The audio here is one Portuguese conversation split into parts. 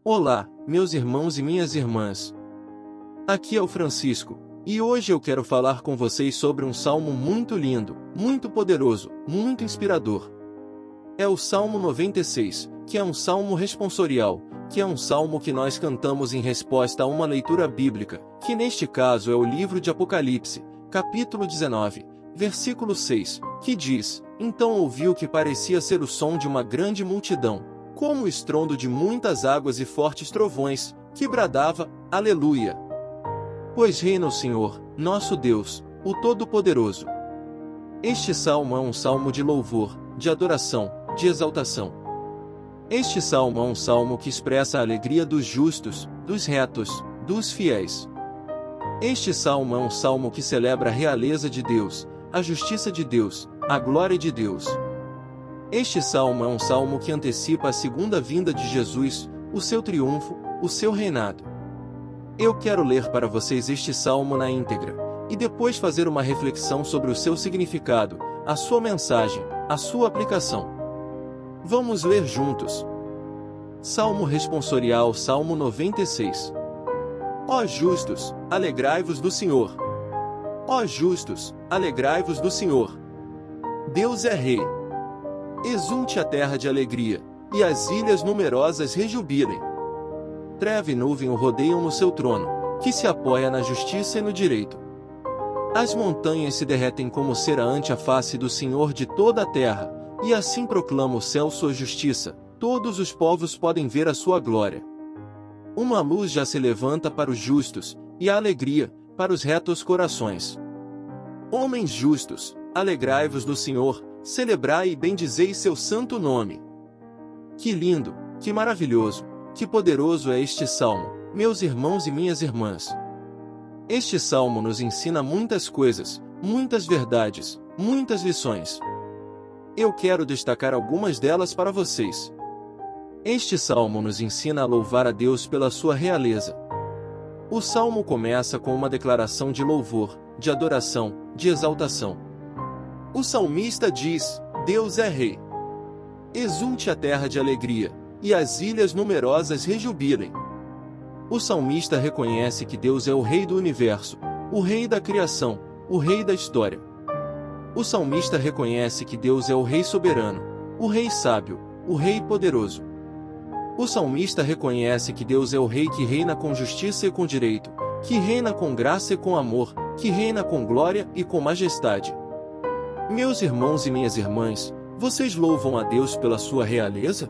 Olá, meus irmãos e minhas irmãs. Aqui é o Francisco, e hoje eu quero falar com vocês sobre um salmo muito lindo, muito poderoso, muito inspirador. É o Salmo 96, que é um salmo responsorial, que é um salmo que nós cantamos em resposta a uma leitura bíblica, que neste caso é o livro de Apocalipse, capítulo 19, versículo 6, que diz: Então ouvi o que parecia ser o som de uma grande multidão, como o estrondo de muitas águas e fortes trovões, que bradava: Aleluia! Pois reina o Senhor, nosso Deus, o Todo-Poderoso. Este salmo é um salmo de louvor, de adoração, de exaltação. Este salmo é um salmo que expressa a alegria dos justos, dos retos, dos fiéis. Este salmo é um salmo que celebra a realeza de Deus, a justiça de Deus, a glória de Deus. Este salmo é um salmo que antecipa a segunda vinda de Jesus, o seu triunfo, o seu reinado. Eu quero ler para vocês este salmo na íntegra, e depois fazer uma reflexão sobre o seu significado, a sua mensagem, a sua aplicação. Vamos ler juntos. Salmo responsorial, Salmo 96. Ó justos, alegrai-vos do Senhor. Ó justos, alegrai-vos do Senhor. Deus é Rei. Exulte a terra de alegria, e as ilhas numerosas rejubilem. Treva e nuvem o rodeiam no seu trono, que se apoia na justiça e no direito. As montanhas se derretem como cera ante a face do Senhor de toda a terra, e assim proclama o céu sua justiça, todos os povos podem ver a sua glória. Uma luz já se levanta para os justos, e a alegria, para os retos corações. Homens justos, alegrai-vos do Senhor, celebrai e bendizei seu santo nome. Que lindo, que maravilhoso, que poderoso é este salmo, meus irmãos e minhas irmãs. Este salmo nos ensina muitas coisas, muitas verdades, muitas lições. Eu quero destacar algumas delas para vocês. Este salmo nos ensina a louvar a Deus pela sua realeza. O salmo começa com uma declaração de louvor, de adoração, de exaltação. O salmista diz: Deus é Rei. Exulte a terra de alegria, e as ilhas numerosas rejubilem. O salmista reconhece que Deus é o Rei do universo, o Rei da criação, o Rei da história. O salmista reconhece que Deus é o Rei soberano, o Rei sábio, o Rei poderoso. O salmista reconhece que Deus é o Rei que reina com justiça e com direito, que reina com graça e com amor, que reina com glória e com majestade. Meus irmãos e minhas irmãs, vocês louvam a Deus pela sua realeza?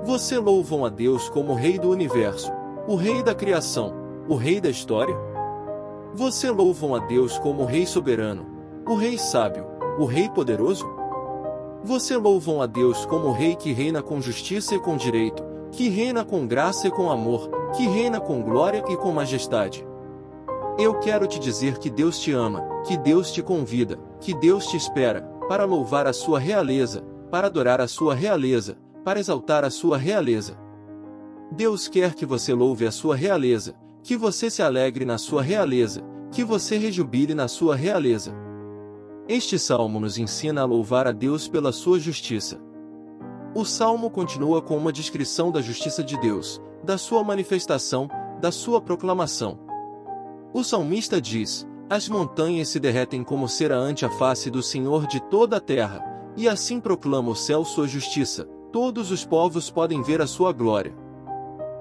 Você louvam a Deus como o Rei do universo, o Rei da criação, o Rei da história? Você louvam a Deus como o Rei soberano, o Rei sábio, o Rei poderoso? Você louvam a Deus como o Rei que reina com justiça e com direito, que reina com graça e com amor, que reina com glória e com majestade? Eu quero te dizer que Deus te ama, que Deus te convida, que Deus te espera, para louvar a sua realeza, para adorar a sua realeza, para exaltar a sua realeza. Deus quer que você louve a sua realeza, que você se alegre na sua realeza, que você rejubile na sua realeza. Este salmo nos ensina a louvar a Deus pela sua justiça. O salmo continua com uma descrição da justiça de Deus, da sua manifestação, da sua proclamação. O salmista diz: As montanhas se derretem como cera ante a face do Senhor de toda a terra, e assim proclama o céu sua justiça, todos os povos podem ver a sua glória.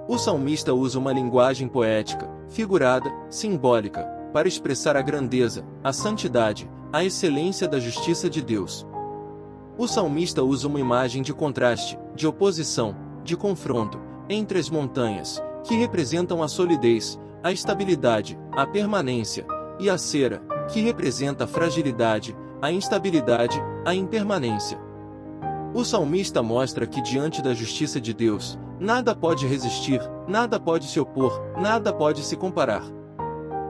O salmista usa uma linguagem poética, figurada, simbólica, para expressar a grandeza, a santidade, a excelência da justiça de Deus. O salmista usa uma imagem de contraste, de oposição, de confronto, entre as montanhas, que representam a solidez, a estabilidade, a permanência, e a cera, que representa a fragilidade, a instabilidade, a impermanência. O salmista mostra que diante da justiça de Deus, nada pode resistir, nada pode se opor, nada pode se comparar.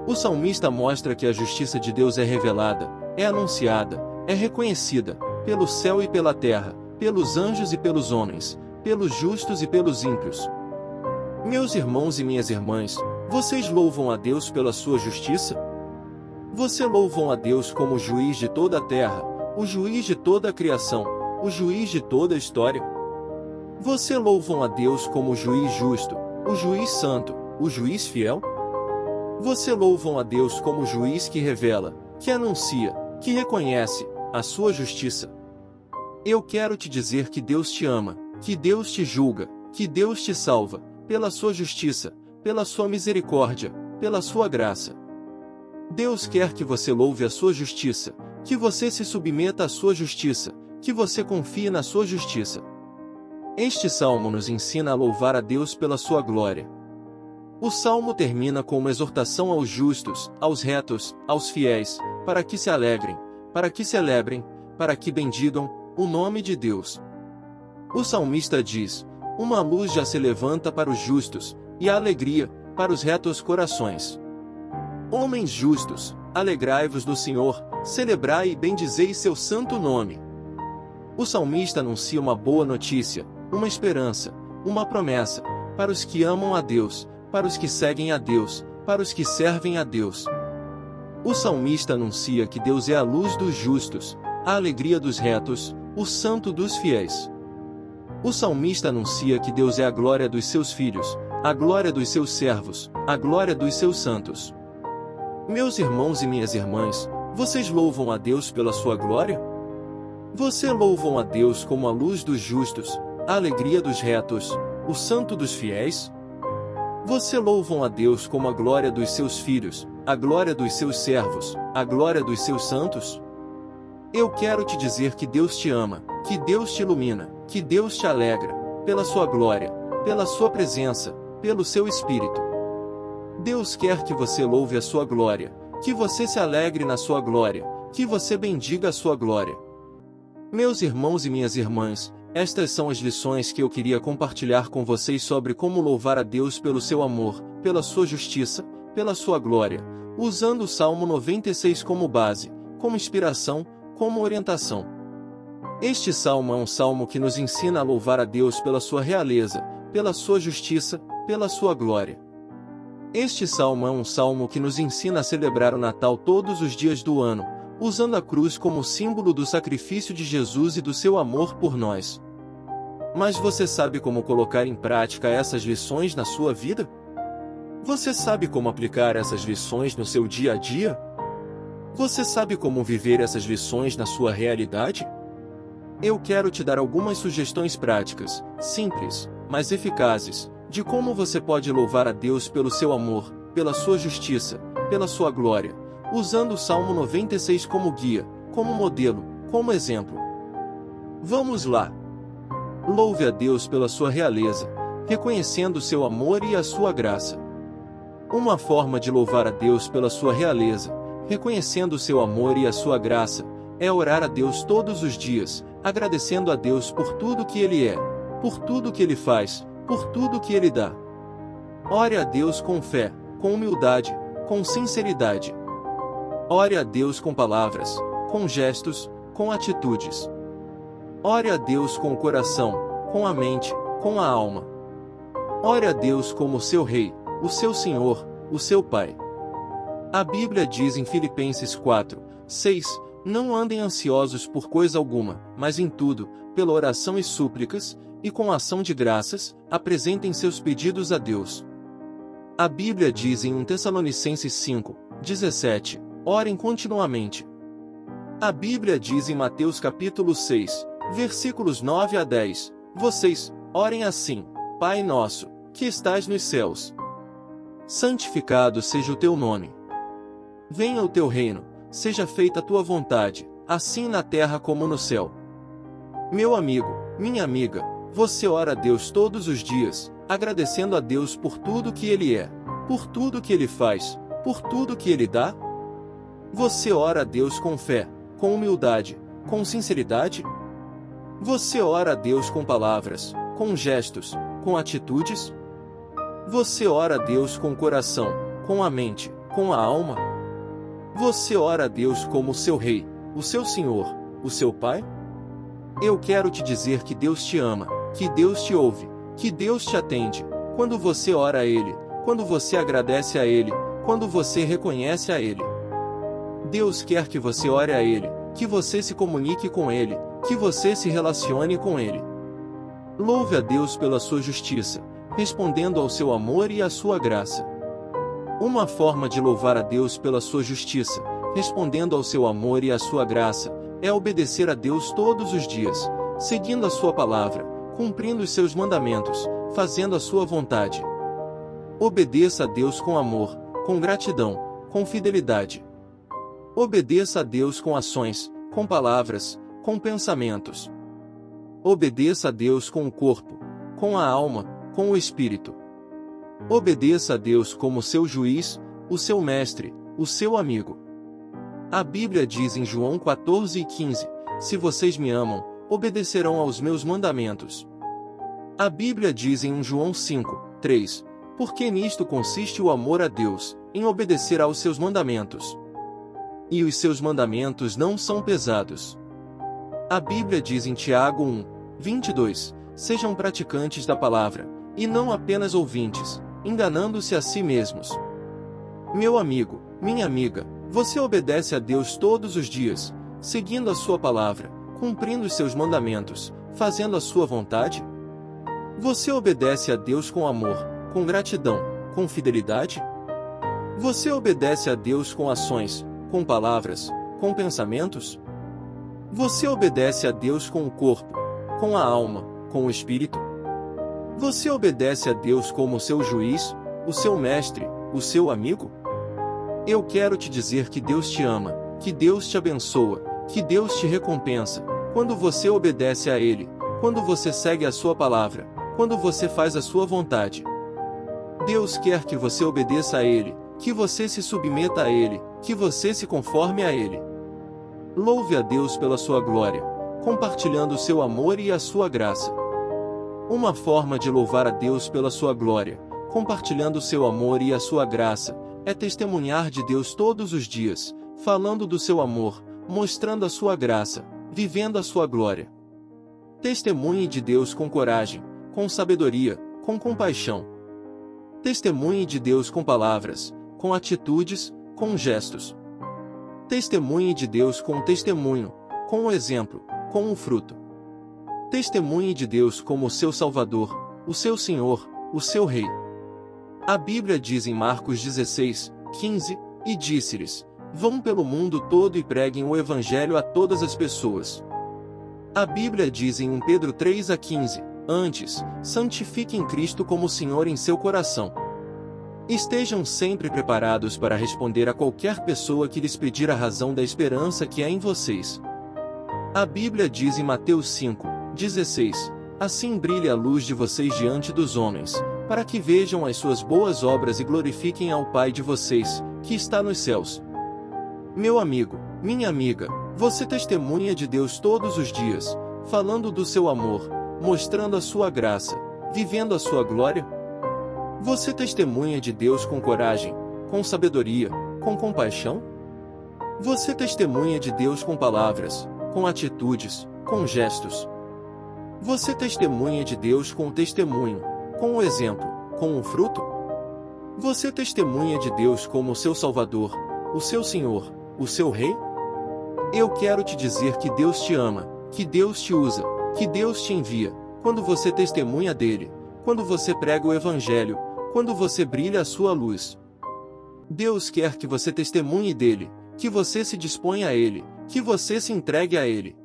O salmista mostra que a justiça de Deus é revelada, é anunciada, é reconhecida, pelo céu e pela terra, pelos anjos e pelos homens, pelos justos e pelos ímpios. Meus irmãos e minhas irmãs, vocês louvam a Deus pela sua justiça? Você louvam a Deus como o juiz de toda a terra, o juiz de toda a criação, o juiz de toda a história? Você louvam a Deus como o juiz justo, o juiz santo, o juiz fiel? Você louvam a Deus como o juiz que revela, que anuncia, que reconhece a sua justiça? Eu quero te dizer que Deus te ama, que Deus te julga, que Deus te salva, pela sua justiça, pela sua misericórdia, pela sua graça. Deus quer que você louve a sua justiça, que você se submeta à sua justiça, que você confie na sua justiça. Este salmo nos ensina a louvar a Deus pela sua glória. O salmo termina com uma exortação aos justos, aos retos, aos fiéis, para que se alegrem, para que celebrem, para que bendigam o nome de Deus. O salmista diz: uma luz já se levanta para os justos, e a alegria para os retos corações. Homens justos, alegrai-vos do Senhor, celebrai e bendizei seu santo nome. O salmista anuncia uma boa notícia, uma esperança, uma promessa, para os que amam a Deus, para os que seguem a Deus, para os que servem a Deus. O salmista anuncia que Deus é a luz dos justos, a alegria dos retos, o santo dos fiéis. O salmista anuncia que Deus é a glória dos seus filhos, a glória dos seus servos, a glória dos seus santos. Meus irmãos e minhas irmãs, vocês louvam a Deus pela sua glória? Você louvam a Deus como a luz dos justos, a alegria dos retos, o santo dos fiéis? Você louvam a Deus como a glória dos seus filhos, a glória dos seus servos, a glória dos seus santos? Eu quero te dizer que Deus te ama, que Deus te ilumina, que Deus te alegra, pela sua glória, pela sua presença, pelo seu Espírito. Deus quer que você louve a sua glória, que você se alegre na sua glória, que você bendiga a sua glória. Meus irmãos e minhas irmãs, estas são as lições que eu queria compartilhar com vocês sobre como louvar a Deus pelo seu amor, pela sua justiça, pela sua glória, usando o Salmo 96 como base, como inspiração, como orientação. Este salmo é um salmo que nos ensina a louvar a Deus pela sua realeza, pela sua justiça, pela sua glória. Este salmo é um salmo que nos ensina a celebrar o Natal todos os dias do ano, usando a cruz como símbolo do sacrifício de Jesus e do seu amor por nós. Mas você sabe como colocar em prática essas lições na sua vida? Você sabe como aplicar essas lições no seu dia a dia? Você sabe como viver essas lições na sua realidade? Eu quero te dar algumas sugestões práticas, simples, mas eficazes, de como você pode louvar a Deus pelo seu amor, pela sua justiça, pela sua glória, usando o Salmo 96 como guia, como modelo, como exemplo. Vamos lá! Louve a Deus pela sua realeza, reconhecendo o seu amor e a sua graça. Uma forma de louvar a Deus pela sua realeza, reconhecendo o seu amor e a sua graça, é orar a Deus todos os dias, agradecendo a Deus por tudo que Ele é, por tudo que Ele faz, por tudo que Ele dá. Ore a Deus com fé, com humildade, com sinceridade. Ore a Deus com palavras, com gestos, com atitudes. Ore a Deus com o coração, com a mente, com a alma. Ore a Deus como seu Rei, o seu Senhor, o seu Pai. A Bíblia diz em Filipenses 4, 6, não andem ansiosos por coisa alguma, mas em tudo, pela oração e súplicas, e com ação de graças, apresentem seus pedidos a Deus. A Bíblia diz em 1 Tessalonicenses 5, 17, orem continuamente. A Bíblia diz em Mateus capítulo 6, versículos 9 a 10, vocês, orem assim, Pai nosso, que estás nos céus. Santificado seja o teu nome. Venha o teu reino, seja feita a tua vontade, assim na terra como no céu. Meu amigo, minha amiga, você ora a Deus todos os dias, agradecendo a Deus por tudo que Ele é, por tudo que Ele faz, por tudo que Ele dá? Você ora a Deus com fé, com humildade, com sinceridade? Você ora a Deus com palavras, com gestos, com atitudes? Você ora a Deus com o coração, com a mente, com a alma? Você ora a Deus como o seu Rei, o seu Senhor, o seu Pai? Eu quero te dizer que Deus te ama, que Deus te ouve, que Deus te atende, quando você ora a Ele, quando você agradece a Ele, quando você reconhece a Ele. Deus quer que você ore a Ele, que você se comunique com Ele, que você se relacione com Ele. Louve a Deus pela sua justiça, respondendo ao seu amor e à sua graça. Uma forma de louvar a Deus pela sua justiça, respondendo ao seu amor e à sua graça, é obedecer a Deus todos os dias, seguindo a sua palavra, cumprindo os seus mandamentos, fazendo a sua vontade. Obedeça a Deus com amor, com gratidão, com fidelidade. Obedeça a Deus com ações, com palavras, com pensamentos. Obedeça a Deus com o corpo, com a alma, com o espírito. Obedeça a Deus como seu juiz, o seu mestre, o seu amigo. A Bíblia diz em João 14:15, se vocês me amam, obedecerão aos meus mandamentos. A Bíblia diz em João 5:3, porque nisto consiste o amor a Deus, em obedecer aos seus mandamentos. E os seus mandamentos não são pesados. A Bíblia diz em Tiago 1:22, sejam praticantes da palavra, e não apenas ouvintes, enganando-se a si mesmos. Meu amigo, minha amiga, você obedece a Deus todos os dias, seguindo a sua palavra, cumprindo os seus mandamentos, fazendo a sua vontade? Você obedece a Deus com amor, com gratidão, com fidelidade? Você obedece a Deus com ações, com palavras, com pensamentos? Você obedece a Deus com o corpo, com a alma, com o espírito? Você obedece a Deus como seu juiz, o seu mestre, o seu amigo? Eu quero te dizer que Deus te ama, que Deus te abençoa, que Deus te recompensa, quando você obedece a Ele, quando você segue a sua palavra, quando você faz a sua vontade. Deus quer que você obedeça a Ele, que você se submeta a Ele, que você se conforme a Ele. Louve a Deus pela sua glória, compartilhando o seu amor e a sua graça. Uma forma de louvar a Deus pela sua glória, compartilhando o seu amor e a sua graça, é testemunhar de Deus todos os dias, falando do seu amor, mostrando a sua graça, vivendo a sua glória. Testemunhe de Deus com coragem, com sabedoria, com compaixão. Testemunhe de Deus com palavras, com atitudes, com gestos. Testemunhe de Deus com o testemunho, com o exemplo, com o fruto. Testemunhe de Deus como o seu Salvador, o seu Senhor, o seu Rei. A Bíblia diz em Marcos 16:15, e disse-lhes, vão pelo mundo todo e preguem o Evangelho a todas as pessoas. A Bíblia diz em 1 Pedro 3:15, antes, santifiquem Cristo como Senhor em seu coração. Estejam sempre preparados para responder a qualquer pessoa que lhes pedir a razão da esperança que há em vocês. A Bíblia diz em Mateus 5:16, assim brilhe a luz de vocês diante dos homens, para que vejam as suas boas obras e glorifiquem ao Pai de vocês, que está nos céus. Meu amigo, minha amiga, você testemunha de Deus todos os dias, falando do seu amor, mostrando a sua graça, vivendo a sua glória? Você testemunha de Deus com coragem, com sabedoria, com compaixão? Você testemunha de Deus com palavras, com atitudes, com gestos? Você testemunha de Deus com o testemunho, com o exemplo, com o fruto? Você testemunha de Deus como o seu Salvador, o seu Senhor, o seu Rei? Eu quero te dizer que Deus te ama, que Deus te usa, que Deus te envia, quando você testemunha dele, quando você prega o Evangelho, quando você brilha a sua luz. Deus quer que você testemunhe dele, que você se disponha a ele, que você se entregue a ele.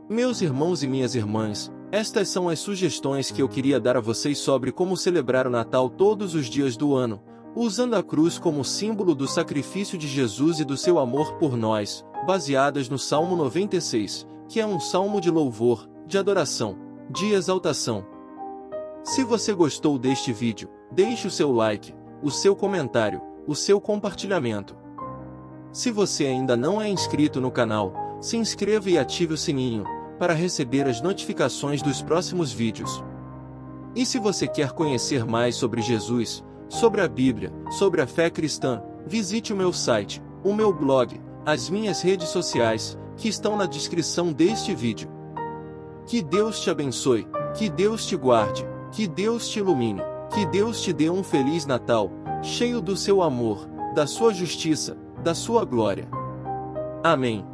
Meus irmãos e minhas irmãs, estas são as sugestões que eu queria dar a vocês sobre como celebrar o Natal todos os dias do ano, usando a cruz como símbolo do sacrifício de Jesus e do seu amor por nós, baseadas no Salmo 96, que é um salmo de louvor, de adoração, de exaltação. Se você gostou deste vídeo, deixe o seu like, o seu comentário, o seu compartilhamento. Se você ainda não é inscrito no canal, se inscreva e ative o sininho, para receber as notificações dos próximos vídeos. E se você quer conhecer mais sobre Jesus, sobre a Bíblia, sobre a fé cristã, visite o meu site, o meu blog, as minhas redes sociais, que estão na descrição deste vídeo. Que Deus te abençoe, que Deus te guarde, que Deus te ilumine, que Deus te dê um Feliz Natal, cheio do seu amor, da sua justiça, da sua glória. Amém.